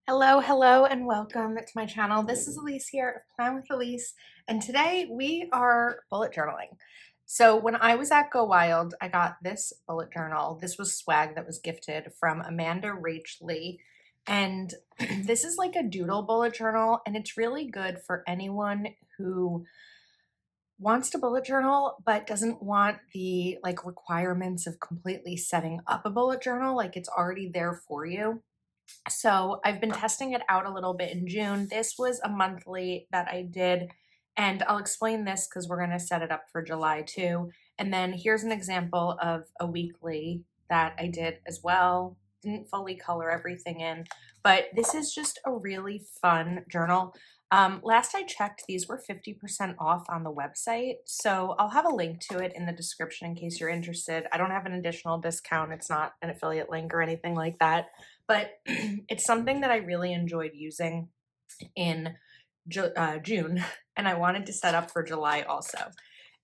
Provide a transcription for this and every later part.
Hello, and welcome to my channel. This is Elise here of Plan with Elise, and today we are bullet journaling. So when I was at Go Wild, I got this bullet journal. This was swag that was gifted from Amanda Rach Lee, and this is like a doodle bullet journal, and it's really good for anyone who wants to bullet journal but doesn't want the requirements of completely setting up a bullet journal. Like, it's already there for you. So I've been testing it out a little bit in June. This was a monthly that I did, and I'll explain this because we're going to set it up for July too. And then here's an example of a weekly that I did as well. Didn't fully color everything in, but this is just a really fun journal. Last I checked, these were 50% off on the website. So I'll have a link to it in the description in case you're interested. I don't have an additional discount. It's not an affiliate link or anything like that, but it's something that I really enjoyed using in June, and I wanted to set up for July also.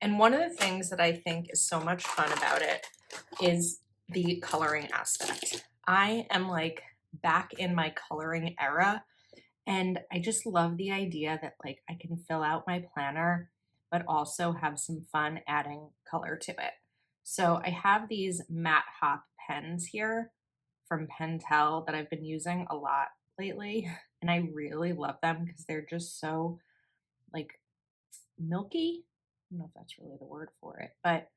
And one of the things that I think is so much fun about it is the coloring aspect. I am like back in my coloring era, and I just love the idea that like I can fill out my planner, but also have some fun adding color to it. So I have these matte hop pens here from Pentel that I've been using a lot lately, and I really love them because they're just so like milky. I don't know if that's really the word for it, but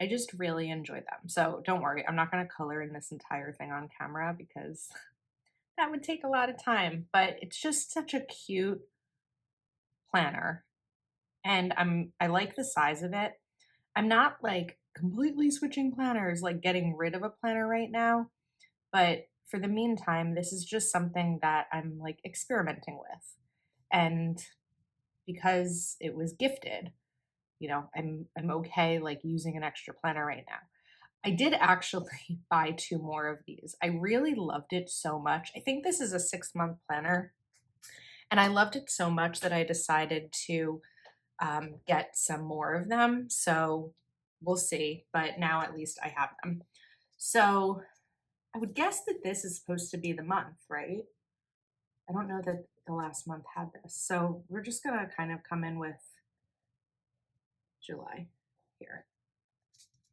I just really enjoy them. So don't worry, I'm not going to color in this entire thing on camera because that would take a lot of time, but it's just such a cute planner, and I like the size of it. I'm not like completely switching planners, like getting rid of a planner right now, but for the meantime, this is just something that I'm like experimenting with. And because it was gifted, I'm okay like using an extra planner right now. I did actually buy two more of these. I really loved it so much. I think this is a 6-month planner, and I loved it so much that I decided to get some more of them. So we'll see, but now at least I have them. So I would guess that this is supposed to be the month, right? I don't know that the last month had this. So we're just going to kind of come in with July here.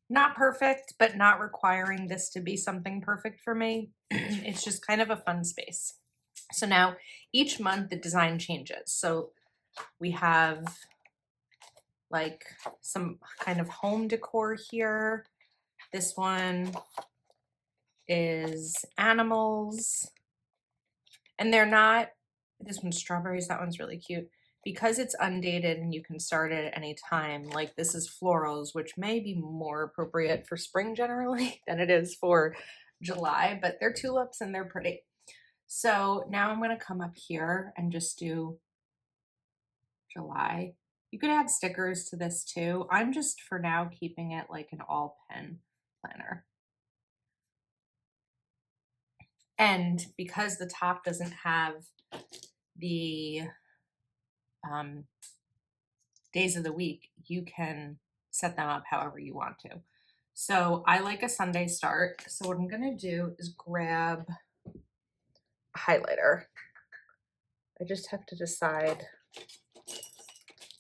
Not perfect, but not requiring this to be something perfect for me. It's just kind of a fun space. So now each month the design changes. So we have like some kind of home decor here. This one is animals, and they're not, this one's strawberries, that one's really cute. Because it's undated and you can start it at any time, like this is florals, which may be more appropriate for spring generally than it is for July, but they're tulips and they're pretty. So now I'm gonna come up here and just do July. You could add stickers to this too. I'm just for now keeping it like an all pen planner. And because the top doesn't have the days of the week, you can set them up however you want to. So I like a Sunday start. So what I'm gonna do is grab a highlighter. I just have to decide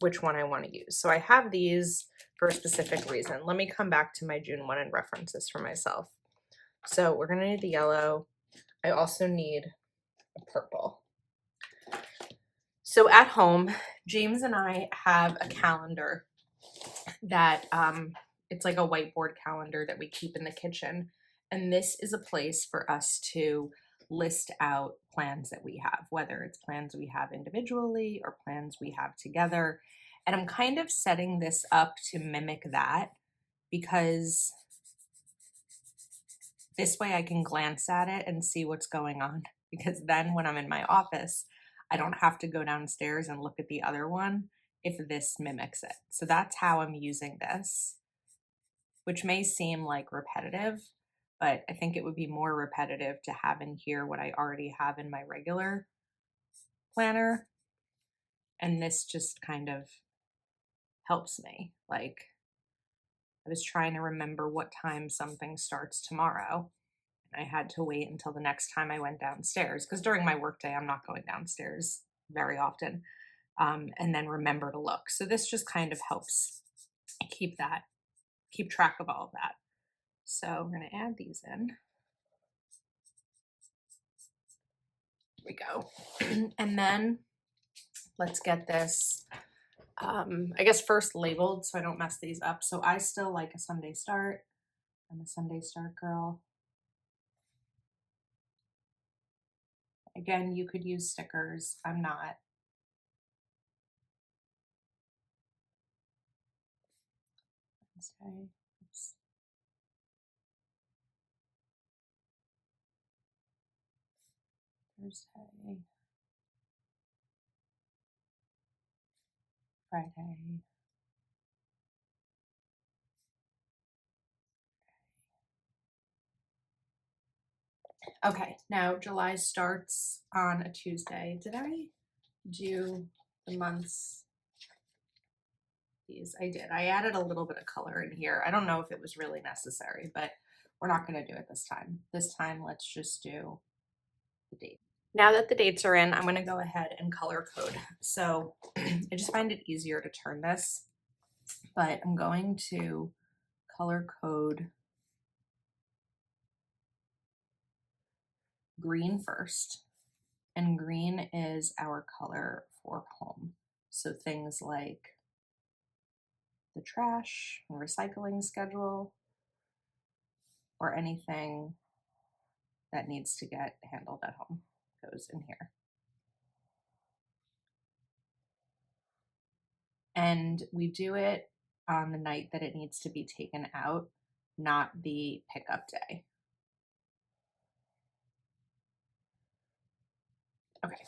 which one I want to use. So I have these for a specific reason. Let me come back to my June one and reference this for myself. So we're gonna need the yellow. I also need a purple. So at home, James and I have a calendar that it's like a whiteboard calendar that we keep in the kitchen. And this is a place for us to list out plans that we have, whether it's plans we have individually or plans we have together. And I'm kind of setting this up to mimic that because this way I can glance at it and see what's going on. Because then when I'm in my office, I don't have to go downstairs and look at the other one if this mimics it. So that's how I'm using this, which may seem like repetitive, but I think it would be more repetitive to have in here what I already have in my regular planner. And this just kind of helps me. Like, I was trying to remember what time something starts tomorrow, I had to wait until the next time I went downstairs because during my workday, I'm not going downstairs very often, and then remember to look. So this just kind of helps keep track of all of that. So we're going to add these in. Here we go. And then let's get this, I guess, first labeled so I don't mess these up. So I still like a Sunday start. I'm a Sunday start girl. Again, you could use stickers. I'm not. Wednesday. Oops. Thursday. Friday. Okay, now July starts on a Tuesday. Did I do the months? These I did. I added a little bit of color in here. I don't know if it was really necessary, but we're not going to do it this time. This time, let's just do the date. Now that the dates are in, I'm going to go ahead and color code. So I just find it easier to turn this, but I'm going to color code green first. And green is our color for home. So things like the trash and recycling schedule, or anything that needs to get handled at home goes in here. And we do it on the night that it needs to be taken out, not the pickup day. Okay,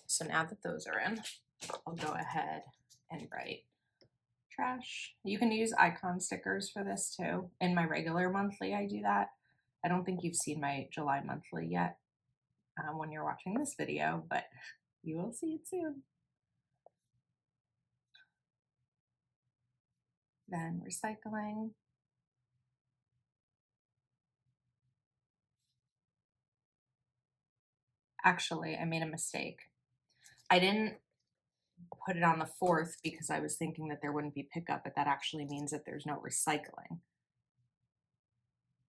so now that those are in, I'll go ahead and write trash. You can use icon stickers for this too. In my regular monthly, I do that. I don't think you've seen my July monthly yet when you're watching this video, but you will see it soon. Then recycling. Actually, I made a mistake. I didn't put it on the 4th because I was thinking that there wouldn't be pickup, but that actually means that there's no recycling.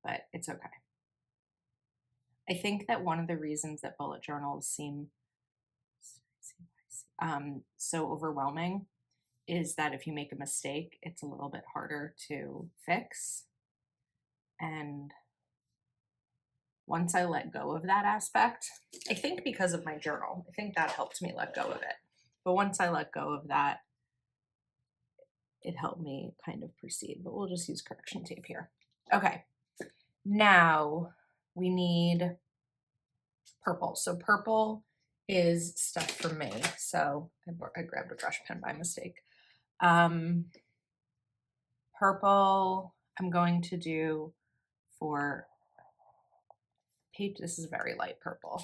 But it's okay. I think that one of the reasons that bullet journals seem so overwhelming is that if you make a mistake, it's a little bit harder to fix. And once I let go of that aspect, I think because of my journal, I think that helped me let go of it. But once I let go of that, it helped me kind of proceed, but we'll just use correction tape here. Okay, now we need purple. So purple is stuff for me. So I grabbed a brush pen by mistake. Purple, I'm going to do for page, this is very light purple.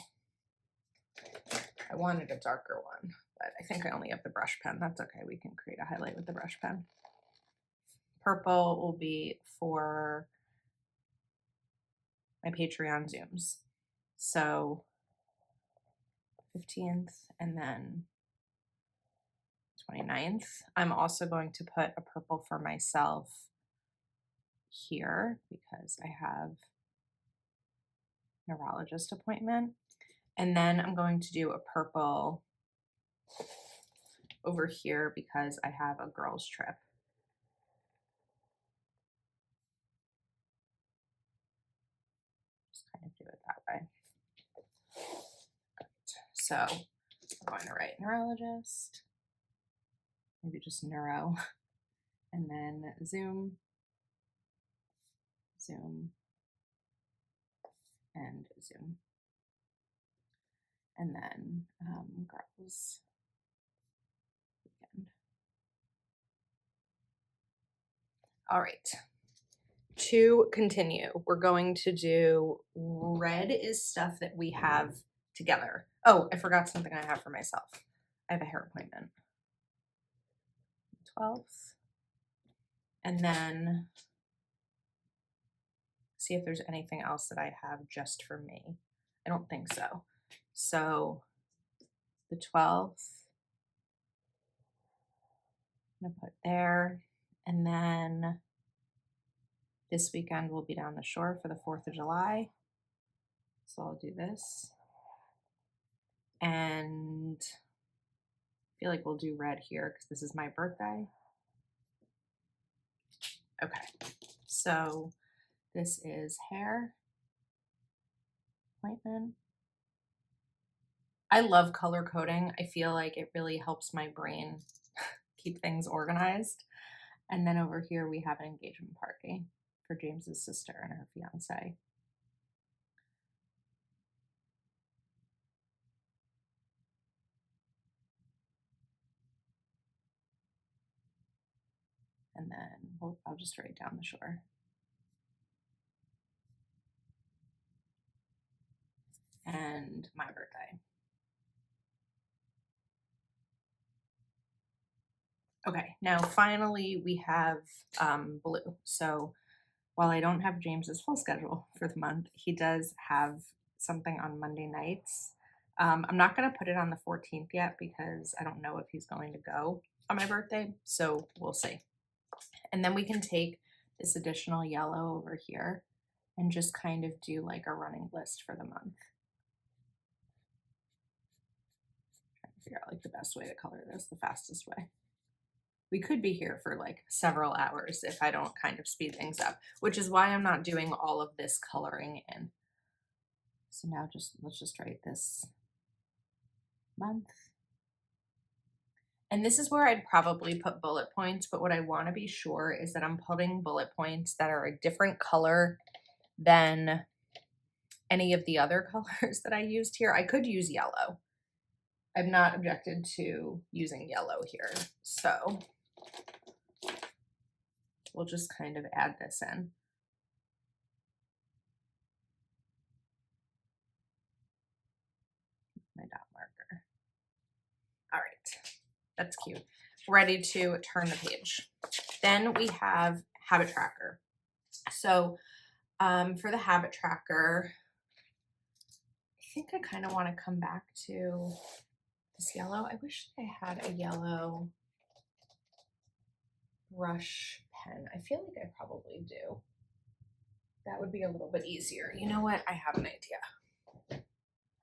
I wanted a darker one, but I think I only have the brush pen. That's okay, we can create a highlight with the brush pen. Purple will be for my Patreon Zooms. So 15th and then 29th. I'm also going to put a purple for myself here because I have a neurologist appointment. And then I'm going to do a purple over here because I have a girls' trip. Just kind of do it that way. So I'm going to write neurologist, maybe just neuro, and then Zoom, Zoom, and Zoom. And then girls weekend. All right. To continue, we're going to do red is stuff that we have together. Oh, I forgot something I have for myself. I have a hair appointment. 12th. And then see if there's anything else that I have just for me. I don't think so. So the 12th, I'm gonna put there. And then this weekend we'll be down the shore for the 4th of July. So I'll do this. And I feel like we'll do red here because this is my birthday. Okay, so this is hair appointment. I love color coding. I feel like it really helps my brain keep things organized. And then over here we have an engagement party for James's sister and her fiance. And then I'll just write down the shore. And my birthday. Okay, now finally we have blue. So while I don't have James's full schedule for the month, he does have something on Monday nights. I'm not going to put it on the 14th yet because I don't know if he's going to go on my birthday, so we'll see. And then we can take this additional yellow over here and just kind of do like a running list for the month. Trying to figure out like the best way to color this, the fastest way. We could be here for like several hours if I don't kind of speed things up, which is why I'm not doing all of this coloring in. So now let's just write this month. And this is where I'd probably put bullet points, but what I want to be sure is that I'm putting bullet points that are a different color than any of the other colors that I used here. I could use yellow. I've not objected to using yellow here. So we'll just kind of add this in. My dot marker. All right, that's cute. Ready to turn the page. Then we have habit tracker. So for the habit tracker, I think I kind of want to come back to this yellow. I wish I had a yellow brush pen. I feel like I probably do. That would be a little bit easier. You know what? I have an idea.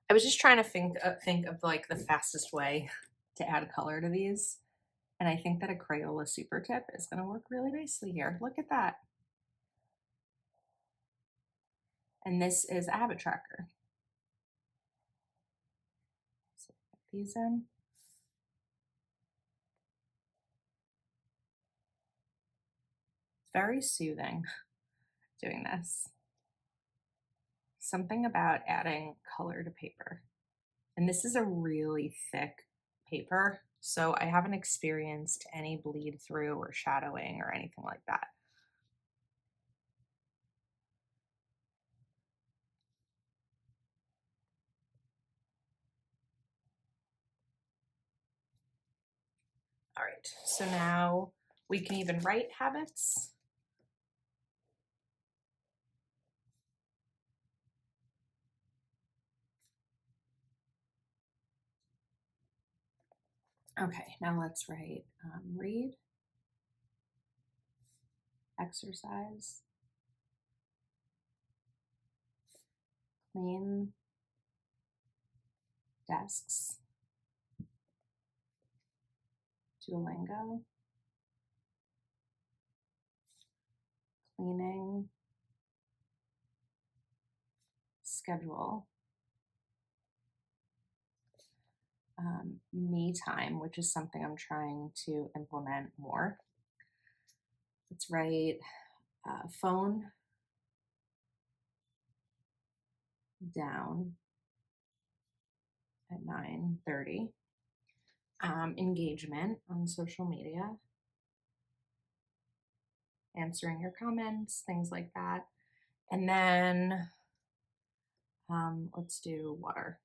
I was just trying to think of like the fastest way to add color to these. And I think that a Crayola Super Tip is going to work really nicely here. Look at that. And this is a habit tracker. So put these in. It's very soothing doing this. Something about adding color to paper. And this is a really thick paper, so I haven't experienced any bleed through or shadowing or anything like that. All right, so now we can even write habits. Okay, now let's write read, exercise, clean desks, Duolingo, cleaning, schedule, me time, which is something I'm trying to implement more. Let's write phone down at 9:30. Engagement on social media, answering your comments, things like that. And then let's do water.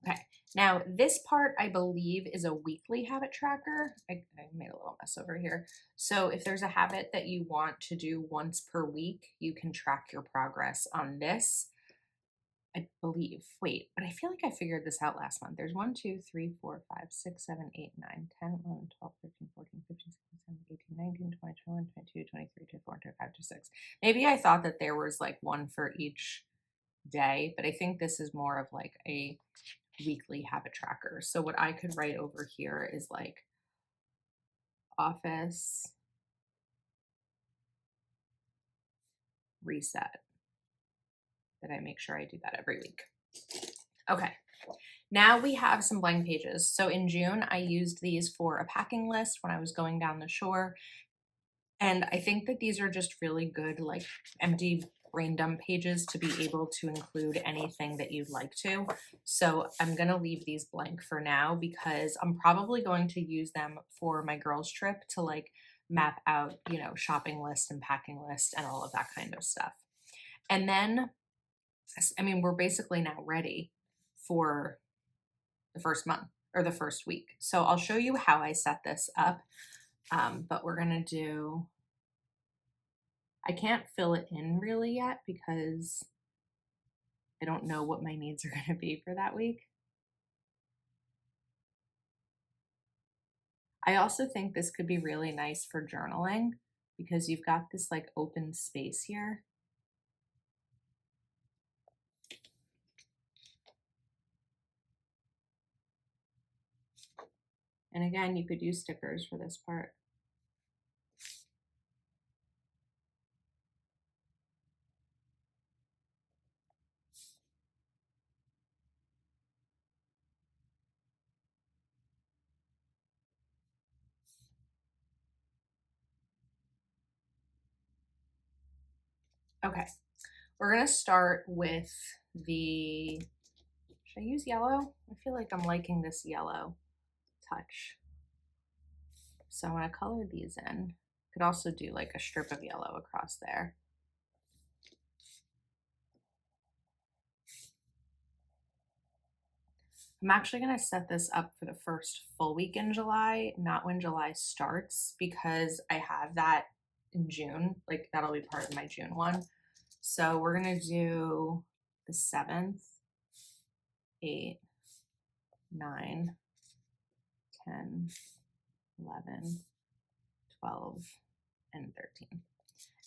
Okay, now this part I believe is a weekly habit tracker. I made a little mess over here. So if there's a habit that you want to do once per week, you can track your progress on this. I believe. Wait, but I feel like I figured this out last month. There's 1, 2, 3, 4, 5, 6, 7, 8, 9, 10, 11, 12, 13, 14, 15, 16, 17, 18, 19, 20, 21, 22, 23, 24, 25, 26. Maybe I thought that there was like one for each day, but I think this is more of like a weekly habit tracker. So what I could write over here is like office reset, that I make sure I do that every week. Okay. Now we have some blank pages. So in June, I used these for a packing list when I was going down the shore. And I think that these are just really good, like empty brain dump pages to be able to include anything that you'd like to. So I'm going to leave these blank for now because I'm probably going to use them for my girls' trip to like map out, you know, shopping list and packing list and all of that kind of stuff. And then, I mean, we're basically now ready for the first month or the first week. So I'll show you how I set this up. But we're going to do, I can't fill it in really yet because I don't know what my needs are going to be for that week. I also think this could be really nice for journaling because you've got this like open space here. And again, you could use stickers for this part. Okay, we're going to start with the, should I use yellow? I feel like I'm liking this yellow touch. So I'm going to color these in. Could also do like a strip of yellow across there. I'm actually going to set this up for the first full week in July, not when July starts, because I have that in June. Like that'll be part of my June one. So we're going to do the 7th, 8, 9, 10, 11, 12, and 13.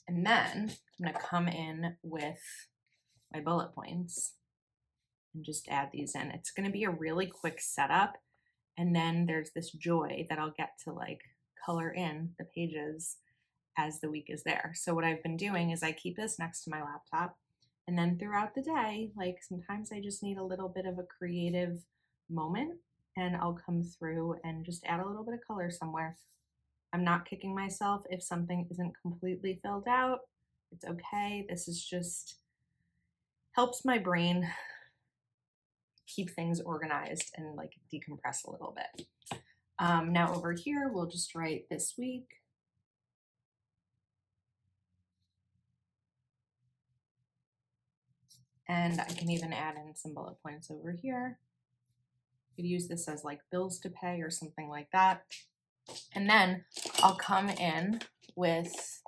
And then I'm going to come in with my bullet points and just add these in. It's going to be a really quick setup. And then there's this joy that I'll get to like color in the pages as the week is there. So what I've been doing is I keep this next to my laptop, and then throughout the day, like sometimes I just need a little bit of a creative moment and I'll come through and just add a little bit of color somewhere. I'm not kicking myself if something isn't completely filled out. It's okay. This is just helps my brain keep things organized and like decompress a little bit. Now over here, we'll just write this week. And I can even add in some bullet points over here. You could use this as like bills to pay or something like that. And then I'll come in with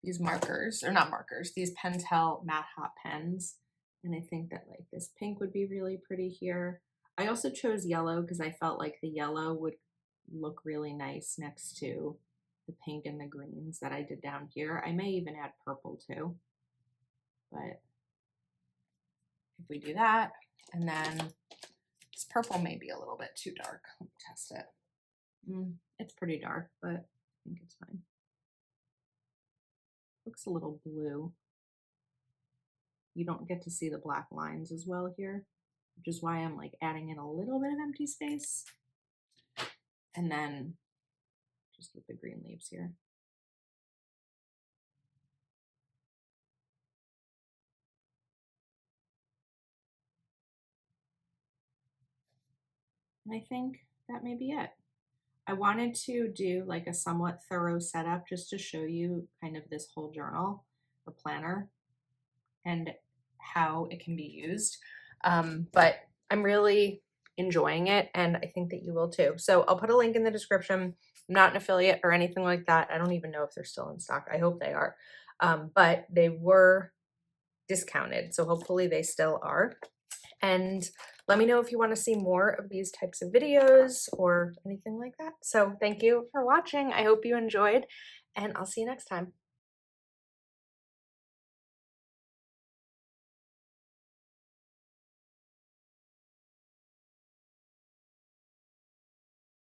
these markers, or not markers, these Pentel Matte Hot pens. And I think that like this pink would be really pretty here. I also chose yellow because I felt like the yellow would look really nice next to the pink and the greens that I did down here. I may even add purple too, but if we do that, and then this purple may be a little bit too dark. Let me test it. It's pretty dark, but I think it's fine. Looks a little blue. You don't get to see the black lines as well here, which is why I'm like adding in a little bit of empty space. And then just with the green leaves here. And I think that may be it. I wanted to do like a somewhat thorough setup just to show you kind of this whole journal or planner and how it can be used. But I'm really enjoying it, and I think that you will too. So I'll put a link in the description. I'm not an affiliate or anything like that. I don't even know if they're still in stock. I hope they are. But they were discounted, so hopefully they still are. And let me know if you want to see more of these types of videos or anything like that. So thank you for watching. I hope you enjoyed, and I'll see you next time.